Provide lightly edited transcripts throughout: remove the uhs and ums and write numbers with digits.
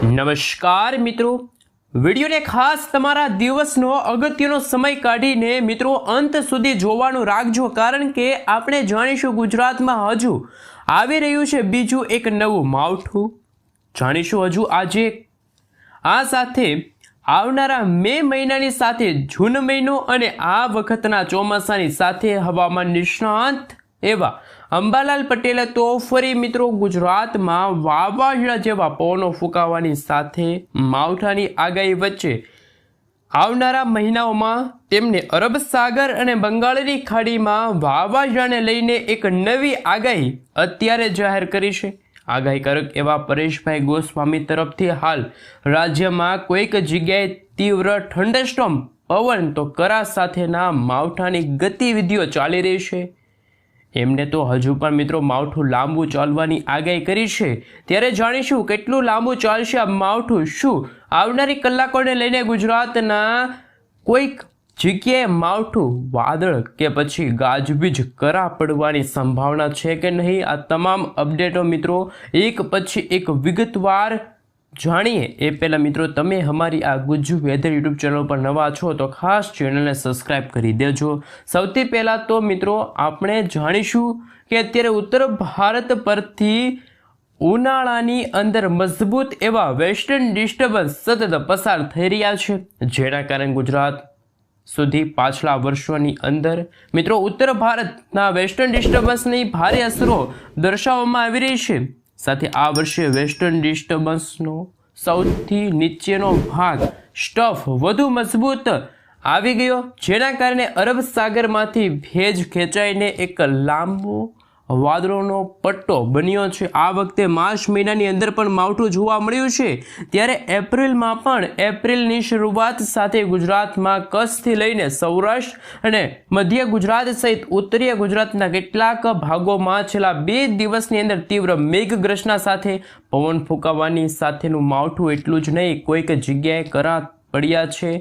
નમસ્કાર મિત્રો, વિડીયોને ખાસ તમારા દિવસનો અગત્યનો સમય કાઢીને મિત્રો અંત સુધી જોવાનું રાખજો, કારણ કે આપણે જાણીશું ગુજરાતમાં હજુ આવી રહ્યું છે બીજું એક નવું માવઠું. જાણીશું હજુ આજે આ સાથે આવનારા મે મહિનાની સાથે જૂન મહિનો અને આ વખતના ચોમાસાની સાથે હવામાન નિષ્ણાંત એવા અંબાલાલ પટેલે તો ફરી મિત્રો ગુજરાતમાં વાવાઝોડા જેવા પવનો ફૂંકાવાની સાથે માવઠાની આગાહી વચ્ચે આવનારા મહિનાઓમાં તેમને અરબ સાગર અને બંગાળની ખાડીમાં વાવાઝોડાને લઈને એક નવી આગાહી અત્યારે જાહેર કરી છે. આગાહીકારક એવા પરેશભાઈ ગોસ્વામી તરફથી હાલ રાજ્યમાં કોઈક જગ્યાએ તીવ્ર થંડરસ્ટોર્મ પવન તો કરા સાથેના માવઠાની ગતિવિધિઓ ચાલી રહી છે. એમને તો હજુ પણ મિત્રો માવઠું લાંબુ ચાલવાની આગાહી કરી છે. ત્યારે જાણીશું કેટલું લાંબુ ચાલશે આ માવઠું. શું આવનારી કલાકોને લઈને ગુજરાતના કોઈક જગ્યાએ માવઠું વાદળ કે પછી ગાજવીજ કરા પડવાની સંભાવના છે કે નહીં? આ તમામ અપડેટો મિત્રો એક પછી એક વિગતવાર જાણીએ એ પહેલાં મિત્રો તમે અમારી આ ગુજ્જુ વેધર યુટ્યુબ ચેનલ પર નવા છો તો ખાસ ચેનલને સબસ્ક્રાઈબ કરી દેજો. સૌથી પહેલાં તો મિત્રો આપણે જાણીશું કે અત્યારે ઉત્તર ભારત પરથી ઉનાળાની અંદર મજબૂત એવા વેસ્ટર્ન ડિસ્ટર્બન્સ સતત પસાર થઈ રહ્યા છે, જેના કારણે ગુજરાત સુધી પાછલા વર્ષોની અંદર મિત્રો ઉત્તર ભારતના વેસ્ટર્ન ડિસ્ટર્બન્સની ભારે અસરો દર્શાવવામાં આવી રહી છે. સાથે આ વર્ષે વેસ્ટર્ન ડિસ્ટર્બન્સનો સૌથી નીચેનો ભાગ સ્ટફ વધુ મજબૂત આવી ગયો, જેના કારણે અરબ સાગરમાંથી ભેજ ખેંચાઈને એક લાંબો વાદળોનો પટ્ટો બન્યો છે. આ વખતે માર્ચ મહિનાની અંદર પણ માવઠું જોવા મળ્યું છે. ત્યારે એપ્રિલમાં પણ એપ્રિલની શરૂઆત સાથે ગુજરાતમાં કચ્છથી લઈને સૌરાષ્ટ્ર અને મધ્ય ગુજરાત સહિત ઉત્તરીય ગુજરાતના કેટલાક ભાગોમાં છેલ્લા 2 દિવસની અંદર તીવ્ર મેઘગર્જના સાથે પવન ફૂંકાવાની સાથેનું માવઠું. એટલું જ નહીં, કોઈક જગ્યાએ કરા પડ્યા છે.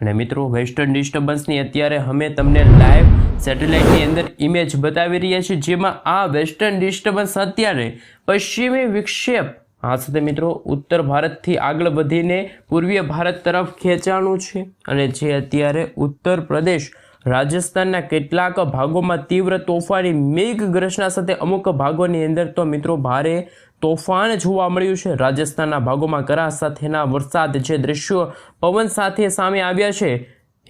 અને મિત્રો વેસ્ટર્ન ડિસ્ટર્બન્સની અત્યારે અમે તમને લાઈવ સેટેલાઇટની અંદર ઇમેજ બતાવી રહ્યા છીએ, જેમાં આ વેસ્ટર્ન ડિસ્ટર્બન્સ અત્યારે પશ્ચિમી વિક્ષેપ આ સાથે મિત્રો ઉત્તર ભારતથી આગળ વધીને પૂર્વીય ભારત તરફ ખેંચાણું છે અને જે અત્યારે ઉત્તર પ્રદેશ રાજસ્થાનના કેટલાક ભાગોમાં તીવ્ર તોફાની મેઘગર્જના સાથે અમુક ભાગોની અંદર તો મિત્રો ભારે તોફાન જોવા મળ્યું છે. રાજસ્થાનના ભાગોમાં કરા સાથેના વરસાદ જે દ્રશ્યો પવન સાથે સામે આવ્યા છે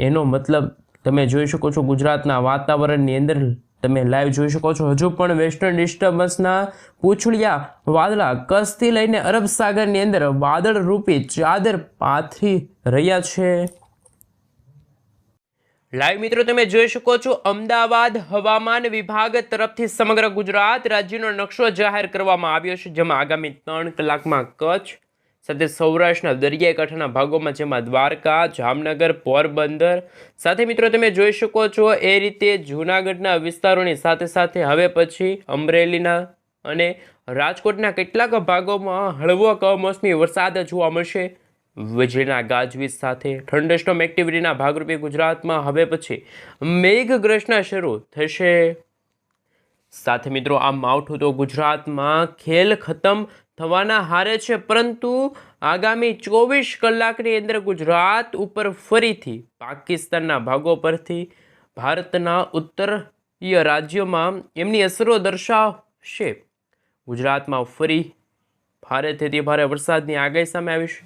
એનો મતલબ તમે જોઈ શકો છો. ગુજરાતના વાતાવરણની અંદર તમે લાઈવ જોઈ શકો છો. હજુ પણ વેસ્ટર્ન ડિસ્ટર્બન્સના પૂંછડિયા વાદળા કચ્છથી લઈને અરબ સાગરની અંદર વાદળ રૂપી ચાદર પાથરી રહ્યા છે. લાઈવ મિત્રો તમે જોઈ શકો છો, અમદાવાદ હવામાન વિભાગ તરફથી સમગ્ર ગુજરાત રાજ્યનો નકશો જાહેર કરવામાં આવ્યો છે, જેમાં આગામી 3 કલાકમાં કચ્છ સાથે સૌરાષ્ટ્રના દરિયાઈ કાંઠાના ભાગોમાં જેમાં દ્વારકા, જામનગર, પોરબંદર સાથે મિત્રો તમે જોઈ શકો છો એ રીતે જૂનાગઢના વિસ્તારોની સાથે સાથે હવે પછી અમરેલીના અને રાજકોટના કેટલાક ભાગોમાં હળવો કમોસમી વરસાદ જોવા મળશે. વીજળીના ગાજવીજ સાથે થંડરસ્ટોર્મ એક્ટિવિટીના ભાગરૂપે ગુજરાતમાં હવે પછી મેઘગર્જના શરૂ થશે. સાથે મિત્રો આ માવઠું તો ગુજરાતમાં ખેલ ખતમ થવાના હારે છે, પરંતુ આગામી 24 કલાકની અંદર ગુજરાત ઉપર ફરીથી પાકિસ્તાનના ભાગો પરથી ભારતના ઉત્તરીય રાજ્યોમાં એમની અસરો દર્શાવશે. ગુજરાતમાં ફરી ભારેથી ભારે વરસાદની આગાહી સામે આવી છે.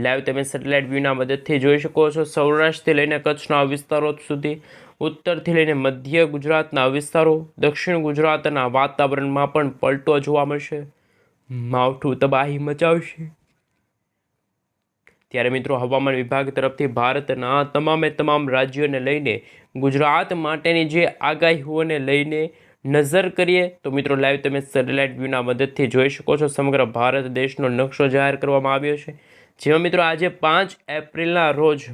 લાઈવ તમે સેટેલાઇટ વ્યૂના મદદથી જોઈ શકો છો. સૌરાષ્ટ્રથી લઈને કચ્છના વિસ્તારો સુધી, ઉત્તરથી લઈને મધ્ય ગુજરાતના વિસ્તારો, દક્ષિણ ગુજરાતના વાતાવરણમાં પણ પલટો જોવા મળશે. માવઠું તબાહી મચાવશે. ત્યારે મિત્રો હવામાન વિભાગ તરફથી ભારતના તમામ રાજ્યોને લઈને ગુજરાત માટેની જે આગાહીઓને લઈને નજર કરીએ તો મિત્રો લાઈવ તમે સેટેલાઇટ વ્યૂના મદદથી જોઈ શકો છો. સમગ્ર ભારત દેશનો નકશો જાહેર કરવામાં આવ્યો છે, જેમાં મિત્રો આજે 5 એપ્રિલના રોજ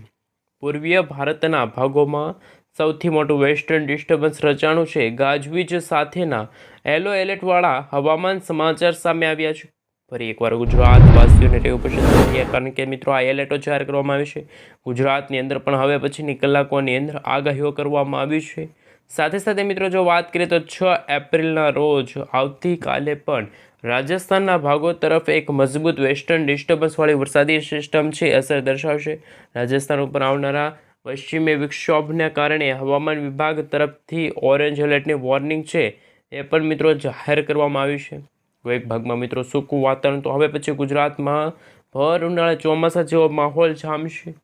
પૂર્વીય ભારતના ભાગોમાં સૌથી મોટું વેસ્ટર્ન ડિસ્ટર્બન્સ રચાણું છે. ગાજવીજ સાથેના યલો એલર્ટવાળા હવામાન સમાચાર સામે આવ્યા છે. ફરી એકવાર ગુજરાતવાસીઓને ટેવ પસંદ કરીએ, કારણ કે મિત્રો આ એલર્ટો જાહેર કરવામાં આવી છે. ગુજરાતની અંદર પણ હવે પછીની કલાકોની અંદર આગાહીઓ કરવામાં આવી છે. સાથે સાથે મિત્રો જો વાત કરીએ તો 6 એપ્રિલના રોજ આવતીકાલે પણ રાજસ્થાનના ભાગો તરફ એક મજબૂત વેસ્ટર્ન ડિસ્ટર્બન્સવાળી વરસાદી સિસ્ટમ છે અસર દર્શાવશે. રાજસ્થાન ઉપર આવનારા પશ્ચિમી વિક્ષોભને કારણે હવામાન વિભાગ તરફથી ઓરેન્જ એલર્ટની વોર્નિંગ છે એ પણ મિત્રો જાહેર કરવામાં આવી છે. કોઈક ભાગમાં મિત્રો સૂકું વાતાવરણ, તો હવે પછી ગુજરાતમાં ભર ઉનાળે ચોમાસા જેવો માહોલ જામશે.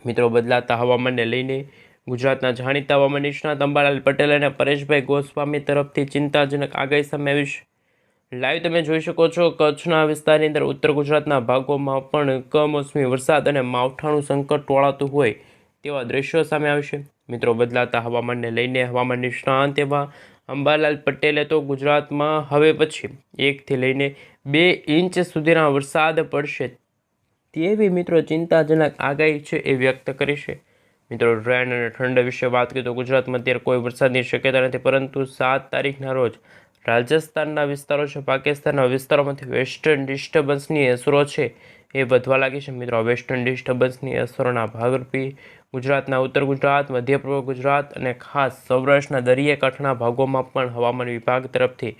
મિત્રો બદલાતા હવામાનને લઈને ગુજરાતના જાણીતા હવામાન નિષ્ણાત અંબાલાલ પટેલ અને પરેશભાઈ ગોસ્વામી તરફથી ચિંતાજનક આગાહી સામે આવી છે. લાઈવ તમે જોઈ શકો છો, કચ્છના વિસ્તારની અંદર ઉત્તર ગુજરાતના ભાગોમાં પણ કમોસમી વરસાદ અને માવઠાનું સંકટ ટોળાતું હોય તેવા દ્રશ્યો સામે આવશે. મિત્રો બદલાતા હવામાનને લઈને હવામાન નિષ્ણાંત એવા અંબાલાલ પટેલે તો ગુજરાતમાં હવે પછી 1 થી લઈને 2 ઇંચ સુધીના વરસાદ પડશે તેવી મિત્રો ચિંતાજનક આગાહી છે એ વ્યક્ત કરી છે. મિત્રો રેન અને ઠંડ વિશે વાત કરીએ તો ગુજરાતમાં અત્યારે કોઈ વરસાદની શક્યતા નથી, પરંતુ 7 તારીખના રોજ રાજસ્થાનના વિસ્તારો છે, પાકિસ્તાનના વિસ્તારોમાંથી વેસ્ટર્ન ડિસ્ટર્બન્સની અસરો છે એ વધવા લાગી છે. મિત્રો વેસ્ટર્ન ડિસ્ટર્બન્સની અસરોના ભાગરૂપે ગુજરાતના ઉત્તર ગુજરાત, મધ્યપૂર્વ ગુજરાત અને ખાસ સૌરાષ્ટ્રના દરિયાકાંઠાના ભાગોમાં પણ હવામાન વિભાગ તરફથી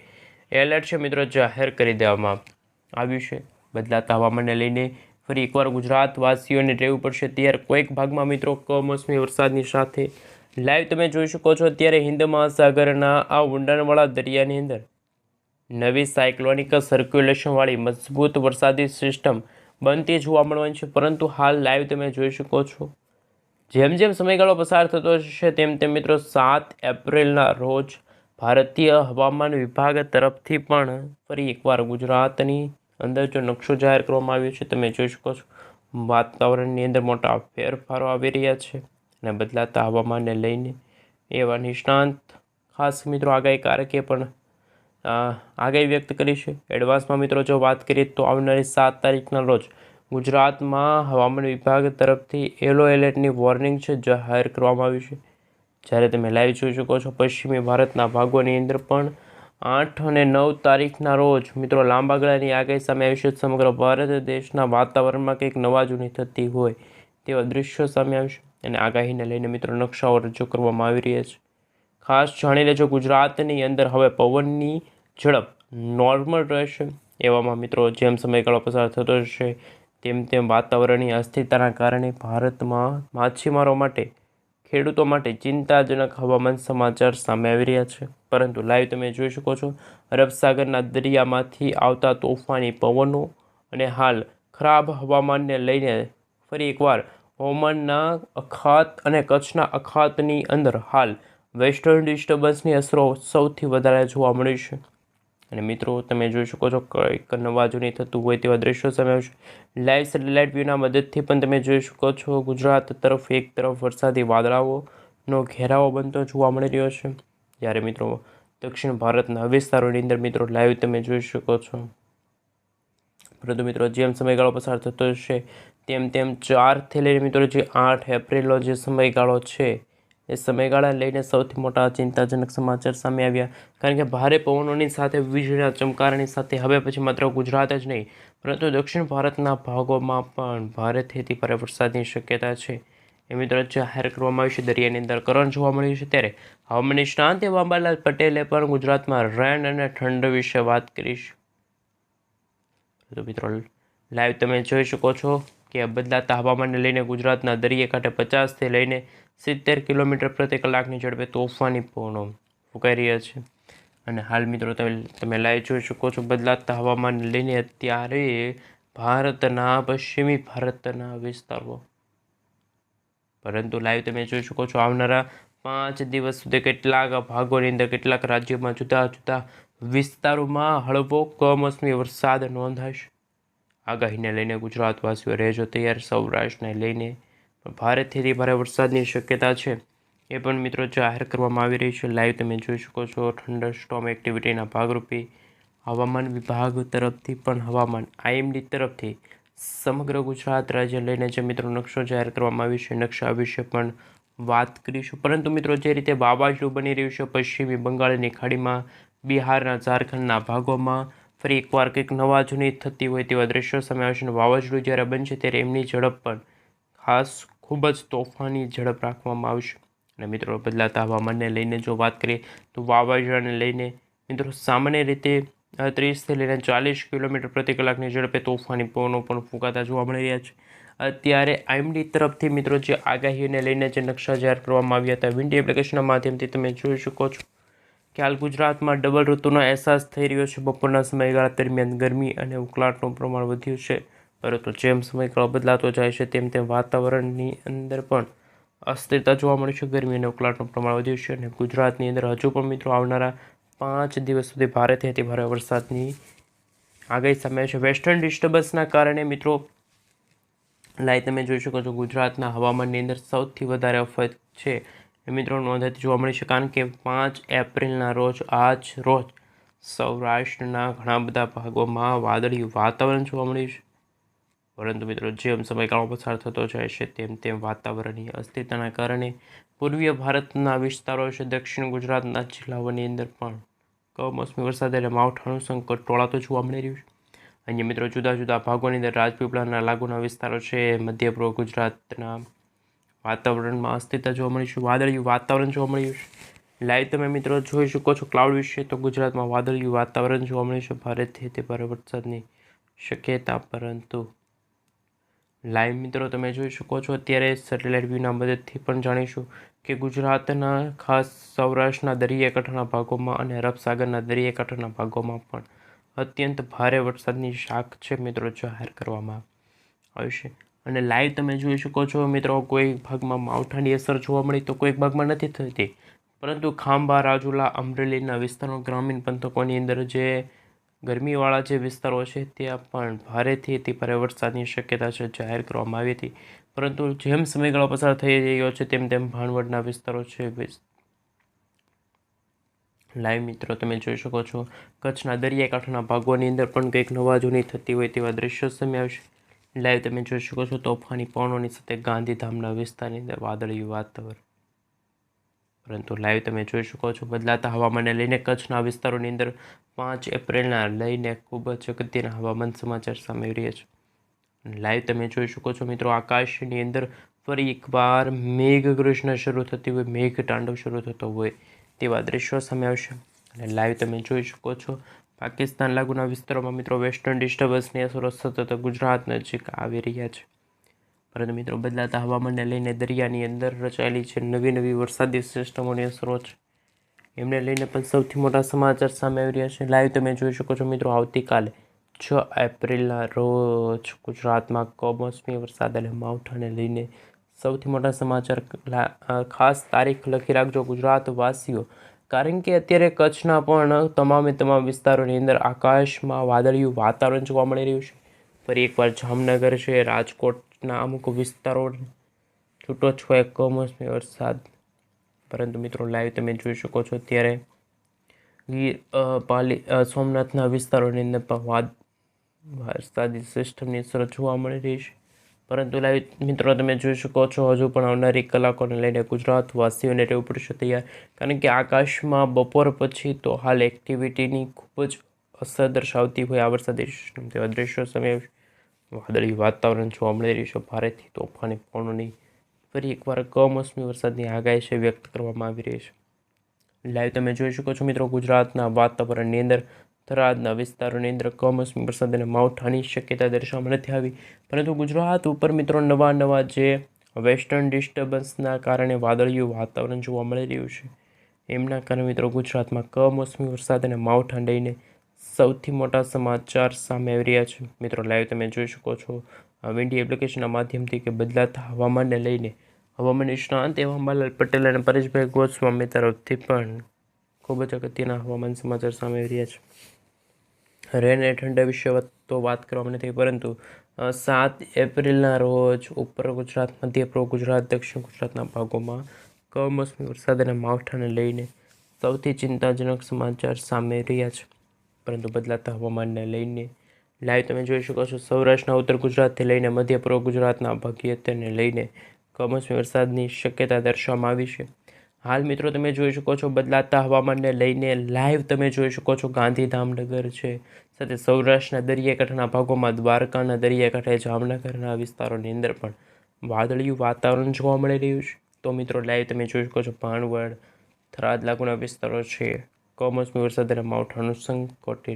એલર્ટ છે મિત્રો જાહેર કરી દેવામાં આવ્યું છે. બદલાતા હવામાનને લઈને ફરી એકવાર ગુજરાતવાસીઓને રહેવું પડશે ત્યારે કોઈક ભાગમાં મિત્રો કમોસમી વરસાદની સાથે લાઈવ તમે જોઈ શકો છો અત્યારે હિન્દ મહાસાગરના આ ઊંડાણવાળા દરિયાની અંદર નવી સાયક્લોનિક સર્ક્યુલેશનવાળી મજબૂત વરસાદી સિસ્ટમ બનતી જોવા મળવાની છે. પરંતુ હાલ લાઈવ તમે જોઈ શકો છો જેમ જેમ સમયગાળો પસાર થતો જશે તેમ તેમ મિત્રો 7 એપ્રિલના રોજ ભારતીય હવામાન વિભાગ તરફથી પણ ફરી એકવાર ગુજરાતની અંદર જો નકશો જાહેર કરવામાં આવ્યો છે, તમે જોઈ શકો છો વાતાવરણની અંદર મોટા ફેરફારો આવી રહ્યા છે અને બદલાતા હવામાનને લઈને એવા નિષ્ણાંત ખાસ મિત્રો આગાહીકારકે પણ આગાહી વ્યક્ત કરી છે. એડવાન્સમાં મિત્રો જો વાત કરીએ તો આવનારી 7 તારીખના રોજ ગુજરાતમાં હવામાન વિભાગ તરફથી યલો એલર્ટની વોર્નિંગ છે જાહેર કરવામાં આવી છે. જ્યારે તમે લાઈવ જોઈ શકો છો પશ્ચિમી ભારતના ભાગોની અંદર પણ 8 અને 9 તારીખના રોજ મિત્રો લાંબા ગાળાની આગાહી સામે આવી છે. સમગ્ર ભારત દેશના વાતાવરણમાં કંઈક નવા જૂની થતી હોય તેવા દૃશ્યો સામે આવશે અને આગાહીને લઈને મિત્રો નકશાઓ રજૂ કરવામાં આવી રહ્યા છે. ખાસ જાણી લેજો ગુજરાતની અંદર હવે પવનની ઝડપ નોર્મલ રહેશે. એવામાં મિત્રો જેમ સમયગાળો પસાર થતો જશે તેમ તેમ વાતાવરણની અસ્થિરતાના કારણે ભારતમાં માછીમારો માટે, ખેડૂતો માટે ચિંતાજનક હવામાન સમાચાર સામે આવી રહ્યા છે. પરંતુ લાઈવ તમે જોઈ શકો છો અરબ સાગરના દરિયામાંથી આવતા તોફાની પવનો અને હાલ ખરાબ હવામાનને લઈને ફરી એકવાર ઓમાનના અખાત અને કચ્છના અખાતની અંદર હાલ વેસ્ટર્ન ડિસ્ટર્બન્સની અસરો સૌથી વધારે જોવા મળી છે. અને મિત્રો તમે જોઈ શકો છો કંઈક નવા જૂની થતું હોય તેવા દ્રશ્યો સામે આવશે. લાઈવ સેટેલાઇટ વ્યૂના મદદથી પણ તમે જોઈ શકો છો ગુજરાત તરફ એક તરફ વરસાદી વાદળાઓનો ઘેરાવો બનતો જોવા મળી રહ્યો છે, જ્યારે મિત્રો દક્ષિણ ભારતના વિસ્તારોની અંદર મિત્રો લાઈવ તમે જોઈ શકો છો. પરંતુ મિત્રો જેમ સમયગાળો પસાર થતો હશે તેમ તેમ 4થી લઈને મિત્રો જે 8 એપ્રિલનો જે સમયગાળો છે એ સમયગાળાને લઈને સૌથી મોટા ચિંતાજનક સમાચાર સામે આવ્યા. કારણ કે ભારે પવનોની સાથે વીજળીના ચમકારની સાથે હવે પછી માત્ર ગુજરાત જ નહીં પરંતુ દક્ષિણ ભારતના ભાગોમાં પણ ભારેથી અતિ ભારે વરસાદની શક્યતા છે એ મિત્રો જાહેર કરવામાં આવી છે. દરિયાની અંદર કરંટ જોવા મળ્યું છે ત્યારે હવામાન નિષ્ણાંત એવા અંબાલાલ પટેલે પણ ગુજરાતમાં રેન અને ઠંડ વિશે વાત કરી છે. તો મિત્રો લાઈવ તમે જોઈ શકો છો કે બદલાતા હવામાનને લઈને ગુજરાતના દરિયાકાંઠે 50થી લઈને 70 કિલોમીટર પ્રતિ કલાકની ઝડપે તોફાની પવનો ફૂંકાઈ રહ્યા છે. અને હાલ મિત્રો તમે લાઈવ જોઈ શકો છો બદલાતા હવામાનને લઈને અત્યારે ભારતના પશ્ચિમી ભારતના વિસ્તારો, પરંતુ લાઈવ તમે જોઈ શકો છો આવનારા 5 દિવસ સુધી કેટલાક ભાગોની અંદર કેટલાક રાજ્યોમાં જુદા જુદા વિસ્તારોમાં હળવો કમોસમી વરસાદ નોંધાશે. આગાહીને લઈને ગુજરાતવાસીઓ રહેજો તૈયાર. સૌરાષ્ટ્રને લઈને ભારેથી ભારે વરસાદની શક્યતા છે એ પણ મિત્રો જાહેર કરવામાં આવી રહી છે. લાઈવ તમે જોઈ શકો છો થંડર સ્ટોર્મ એક્ટિવિટીના ભાગરૂપે હવામાન વિભાગ તરફથી પણ હવામાન IMD તરફથી સમગ્ર ગુજરાત રાજ્ય લઈને જે મિત્રો નકશો જાહેર કરવામાં આવ્યો છે નકશા વિશે પણ વાત કરીશું. પરંતુ મિત્રો જે રીતે વાવાઝોડું બની રહ્યું છે પશ્ચિમી બંગાળની ખાડીમાં, બિહારના ઝારખંડના ભાગોમાં ફરી એકવાર કંઈક નવા જૂની થતી હોય તેવા દ્રશ્યો સામે આવશે. વાવાઝોડું જ્યારે બનશે ત્યારે એમની ઝડપ પણ ખાસ ખૂબ જ તોફાની ઝડપ રાખવામાં આવશે. અને મિત્રો બદલાતા હવામાનને લઈને જો વાત કરીએ તો વાવાઝોડાને લઈને મિત્રો સામાન્ય રીતે 30થી લઈને 40 કિલોમીટર પ્રતિ કલાકની ઝડપે તોફાની પવનો પણ ફૂંકાતા જોવા મળી રહ્યા છે. અત્યારે આઈએમડી તરફથી મિત્રો જે આગાહીને લઈને જે નકશા જાહેર કરવામાં આવ્યા હતા વિન્ડી એપ્લિકેશનના માધ્યમથી તમે જોઈ શકો છો કે હાલ ગુજરાતમાં ડબલ ઋતુનો અહેસાસ થઈ રહ્યો છે. બપોરના સમયગાળા દરમિયાન ગરમી અને ઉકળાટનું પ્રમાણ વધ્યું છે, પરંતુ જેમ સમયગાળો બદલાતો જાય છે તેમ તેમ વાતાવરણની અંદર પણ અસ્થિરતા જોવા મળી છે. ગરમી અને ઉકળાટનું પ્રમાણ વધ્યું છે અને ગુજરાતની અંદર હજુ પણ મિત્રો આવનારા 5 દિવસ સુધી ભારેથી અતિ ભારે વરસાદની આગાહી સામે છે. વેસ્ટર્ન ડિસ્ટર્બન્સના કારણે મિત્રો લાઈવ તમે જોઈ શકો છો ગુજરાતના હવામાનની અંદર સૌથી વધારે અફત છે એ મિત્રો નોંધાતી જોવા મળી છે, કારણ કે 5 એપ્રિલના રોજ સૌરાષ્ટ્રના ઘણા બધા ભાગોમાં વાદળિયું વાતાવરણ જોવા મળ્યું છે. પરંતુ મિત્રો જેમ સમયગાળો પસાર થતો જાય છે તેમ તેમ વાતાવરણની અસ્થિરતાના કારણે પૂર્વીય ભારતના વિસ્તારો છે, દક્ષિણ ગુજરાતના જિલ્લાઓની અંદર પણ કમોસમી વરસાદ અને માવઠાનું સંકટ ટોળાતું જોવા મળી રહ્યું છે. અહીંયા મિત્રો જુદા જુદા ભાગોની અંદર રાજપીપળાના લાગુના વિસ્તારો છે, મધ્ય પૂર્વ ગુજરાતના વાતાવરણમાં અસ્થિરતા જોવા મળી છે, વાદળિયું વાતાવરણ જોવા મળ્યું છે. લાઈવ તમે મિત્રો જોઈ શકો છો ક્લાઉડ વિશે તો ગુજરાતમાં વાદળિયું વાતાવરણ જોવા મળ્યું છે, ભારેથી અતિ ભારે વરસાદની શક્યતા. પરંતુ લાઈવ મિત્રો તમે જોઈ શકો છો અત્યારે સેટેલાઇટ વ્યૂના મદદથી પણ જાણીશું કે ગુજરાતના ખાસ સૌરાષ્ટ્રના દરિયાકાંઠાના ભાગોમાં અને અરબ સાગરના દરિયાકાંઠાના ભાગોમાં પણ અત્યંત ભારે વરસાદની શાખ છે મિત્રો જાહેર કરવામાં આવશે. અને લાઈવ તમે જોઈ શકો છો મિત્રો કોઈ ભાગમાં માવઠાની અસર જોવા મળી તો કોઈક ભાગમાં નથી થતી, પરંતુ ખાંભા, રાજુલા, અમરેલીના વિસ્તારો, ગ્રામીણ પંથકોની અંદર જે ગરમીવાળા જે વિસ્તારો છે ત્યાં પણ ભારેથી અતિ ભારે વરસાદની શક્યતા છે જાહેર કરવામાં આવી હતી. પરંતુ જેમ સમયગાળો પસાર થઈ રહ્યો છે તેમ તેમ ભાણવડના વિસ્તારો છે લાઈવ મિત્રો તમે જોઈ શકો છો કચ્છના દરિયાકાંઠાના ભાગોની અંદર પણ કંઈક નવા જૂની થતી હોય તેવા દ્રશ્યો સામે આવશે. લાઈવ તમે જોઈ શકો છો તોફાની પવનોની સાથે ગાંધીધામના વિસ્તારની અંદર વાદળિયું વાતાવરણ. પરંતુ લાઈવ તમે જોઈ શકો છો બદલાતા હવામાનને લઈને કચ્છના વિસ્તારોની અંદર 5 એપ્રિલના લઈને ખૂબ જ અગત્યના હવામાન સમાચાર સામે આવી રહ્યા છે. લાઈવ તમે જોઈ શકો છો મિત્રો આકાશની અંદર ફરી એકવાર મેઘગર્જના શરૂ થતી હોય, મેઘ તાંડવ શરૂ થતો હોય તેવા દ્રશ્યો સામે આવશે. અને લાઈવ તમે જોઈ શકો છો પાકિસ્તાન લાગુના વિસ્તારોમાં મિત્રો વેસ્ટર્ન ડિસ્ટર્બન્સની અસરો સતત ગુજરાત નજીક આવી રહ્યા છે. પરંતુ મિત્રો બદલાતા હવામાનને લઈને દરિયાની અંદર રચાયેલી છે નવી વરસાદી સિસ્ટમોની અસરો છે, એમને લઈને પણ સૌથી મોટા સમાચાર સામે આવી રહ્યા છે. લાઈવ તમે જોઈ શકો છો મિત્રો આવતીકાલે 6 એપ્રિલના રોજ ગુજરાતમાં કમોસમી વરસાદ અને માવઠાને લઈને સૌથી મોટા સમાચાર. ખાસ તારીખ લખી રાખજો ગુજરાતવાસીઓ, કારણ કે અત્યારે કચ્છના પણ તમામ વિસ્તારોની અંદર આકાશમાં વાદળિયું વાતાવરણ જોવા મળી રહ્યું છે. ફરી એકવાર જામનગર છે, રાજકોટના અમુક વિસ્તારો છૂટોછવાયો કમોસમી વરસાદ. પરંતુ મિત્રો લાઈવ તમે જોઈ શકો છો અત્યારે સોમનાથના વિસ્તારોની અંદર પણ વરસાદી સિસ્ટમની અસર જોવા મળી રહી છે. પરંતુ લાઈવ મિત્રો તમે જોઈ શકો છો હજુ પણ આવનારી કલાકોને લઈને ગુજરાતવાસીઓને રહેવું પડશે તૈયાર, કારણ કે આકાશમાં બપોર પછી તો હાલ એક્ટિવિટીની ખૂબ જ અસર દર્શાવતી હોય આ વરસાદી સિસ્ટમ તેવા દ્રશ્યો સામે વાદળી વાતાવરણ જોવા મળી રહ્યું છે. ભારેથી તોફાની પવનોની ફરી એકવાર કમોસમી વરસાદની આગાહી છે વ્યક્ત કરવામાં આવી રહી છે. લાઈવ તમે જોઈ શકો છો મિત્રો ગુજરાતના વાતાવરણની અંદર થરાદના વિસ્તારોની અંદર કમોસમી વરસાદ અને માવઠાની શક્યતા દર્શાવવામાં નથી આવી, પરંતુ ગુજરાત ઉપર મિત્રો નવા જે વેસ્ટર્ન ડિસ્ટર્બન્સના કારણે વાદળિયું વાતાવરણ જોવા મળી રહ્યું છે, એમના કારણે મિત્રો ગુજરાતમાં કમોસમી વરસાદ અને માવઠાને લઈને સૌથી મોટા સમાચાર સામે આવી રહ્યા છે. મિત્રો લાઈવ તમે જોઈ શકો છો વિન્ડી એપ્લિકેશનના માધ્યમથી કે બદલાતા હવામાનને લઈને હવામાન નિષ્ણાંત એવા અંબાલાલ પટેલ અને પરેશભાઈ ગોસ્વામી તરફથી પણ ખૂબ જ અગત્યના હવામાન સમાચાર સામે આવી રહ્યા છે. રેન અને ઠંડા વિશે તો વાત કરવામાં નથી, પરંતુ 7 એપ્રિલના રોજ ઉત્તર ગુજરાત, મધ્ય પૂર્વ ગુજરાત, દક્ષિણ ગુજરાતના ભાગોમાં કમોસમી વરસાદ અને માવઠાને લઈને સૌથી ચિંતાજનક સમાચાર સામે રહ્યા છે. પરંતુ બદલાતા હવામાનને લઈને લાઈવ તમે જોઈ શકો છો સૌરાષ્ટ્રના ઉત્તર ગુજરાતથી લઈને મધ્ય પૂર્વ ગુજરાતના ભાગીયને લઈને કમોસમી વરસાદની શક્યતા દર્શાવવામાં આવી છે. હાલ મિત્રો તમે જોઈ શકો છો બદલાતા હવામાનને લઈને લાઈવ તમે જોઈ શકો છો ગાંધીધામનગર છે, સાથે સૌરાષ્ટ્રના દરિયાકાંઠાના ભાગોમાં દ્વારકાના દરિયાકાંઠે જામનગરના વિસ્તારોની અંદર પણ વાદળિયું વાતાવરણ જોવા મળી રહ્યું છે. તો મિત્રો લાઈવ તમે જોઈ શકો છો ભાણવડ, થરાદ લાગુના વિસ્તારો છે, કમોસમી વરસાદ અને માવઠાનું સંકટ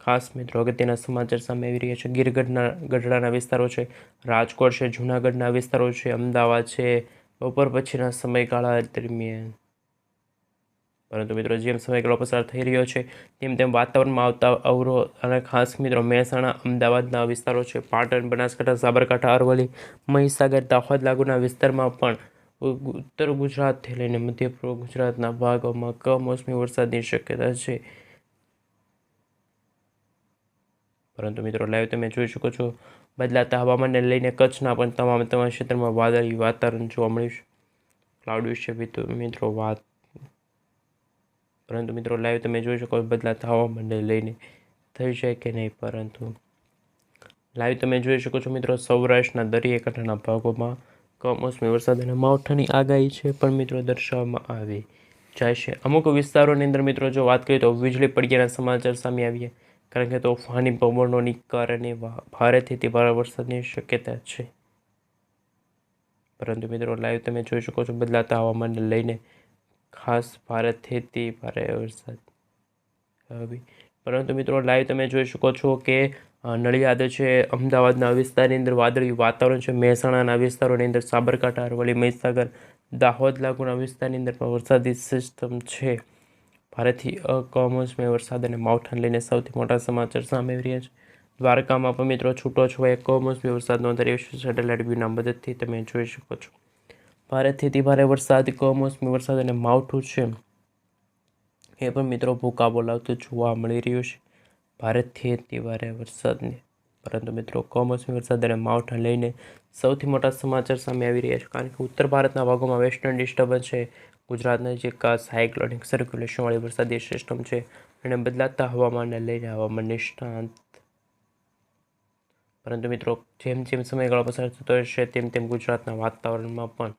ખાસ મિત્રો અગત્યના સમાચાર સામે આવી રહ્યા છે. ગઢડાના વિસ્તારો છે, રાજકોટ છે, જૂનાગઢના વિસ્તારો છે, અમદાવાદ છે, બપોર પછીના સમયગાળા દરમિયાન. પરંતુ મિત્રો જેમ સમયગાળો પસાર થઈ રહ્યો છે તેમ વાતાવરણમાં આવતા અવરોધ અને ખાસ મિત્રો મહેસાણા, અમદાવાદના વિસ્તારો છે, પાટણ, બનાસકાંઠા, સાબરકાંઠા, અરવલ્લી, મહીસાગર, દાહોદ લાગુના વિસ્તારમાં પણ ઉત્તર ગુજરાતથી લઈને મધ્ય પૂર્વ ગુજરાતના ભાગોમાં કમોસમી વરસાદની શક્યતા છે. પરંતુ મિત્રો લાઈવ તમે જોઈ શકો છો બદલાતા હવામાનને લઈને કચ્છના પણ તમામ ક્ષેત્રમાં વાદળી વાતાવરણ જોવા મળ્યું છે. ક્લાઉડ વિશે મિત્રો વાત. પરંતુ મિત્રો લાઈવ તમે જોઈ શકો બદલાતા હવામાનને લઈને થઈ જાય કે નહીં. પરંતુ લાઈવ તમે જોઈ શકો છો મિત્રો સૌરાષ્ટ્રના દરિયાકાંઠાના ભાગોમાં કમોસમી વરસાદ અને માવઠાની આગાહી છે પણ મિત્રો દર્શાવવામાં આવી જાય છે. અમુક વિસ્તારોની અંદર મિત્રો જો વાત કરીએ તો વીજળી પડ્યાના સમાચાર સામે આવ્યા, કારણ કે તોફાની પવનોની કારણે ભારેથી અતિ ભારે વરસાદની શક્યતા છે. પરંતુ મિત્રો લાઈવ તમે જોઈ શકો છો બદલાતા હવામાનને લઈને ખાસ ભારેથી અતિ ભારે વરસાદ. પરંતુ મિત્રો લાઈવ તમે જોઈ શકો છો કે નડિયાદ છે, અમદાવાદના વિસ્તારની અંદર વાદળી વાતાવરણ છે, મહેસાણાના વિસ્તારોની અંદર, સાબરકાંઠા, અરવલ્લી, મહીસાગર, દાહોદ લાગુના વિસ્તારની અંદર પણ વરસાદી સિસ્ટમ છે. ભારેથી કમોસમી વરસાદ અને માવઠાને લઈને સૌથી મોટા સમાચાર સામે આવી રહ્યા છે. દ્વારકામાં પણ મિત્રો છૂટો છવાયો કમોસમી વરસાદ નોંધાયો છે. સેટેલાઇટ વ્યૂના મદદથી તમે જોઈ શકો છો ભારેથી અતિ ભારે વરસાદ, કમોસમી વરસાદ અને માવઠું છે એ પણ મિત્રો ભૂકા બોલાવતું જોવા મળી રહ્યું છે. ભારેથી અતિ ભારે વરસાદને પરંતુ મિત્રો કમોસમી વરસાદ અને માવઠા લઈને સૌથી મોટા સમાચાર સામે આવી રહ્યા છે, કારણ કે ઉત્તર ભારતના ભાગોમાં વેસ્ટર્ન ડિસ્ટર્બન્સ છે, ગુજરાતના જે સાયક્લોનિક સર્ક્યુલેશનવાળી વરસાદી સિસ્ટમ છે અને બદલાતા હવામાનને લઈને હવામાન નિષ્ણાંત. પરંતુ મિત્રો જેમ જેમ સમયગાળો પસાર થતો હશે તેમ ગુજરાતના વાતાવરણમાં પણ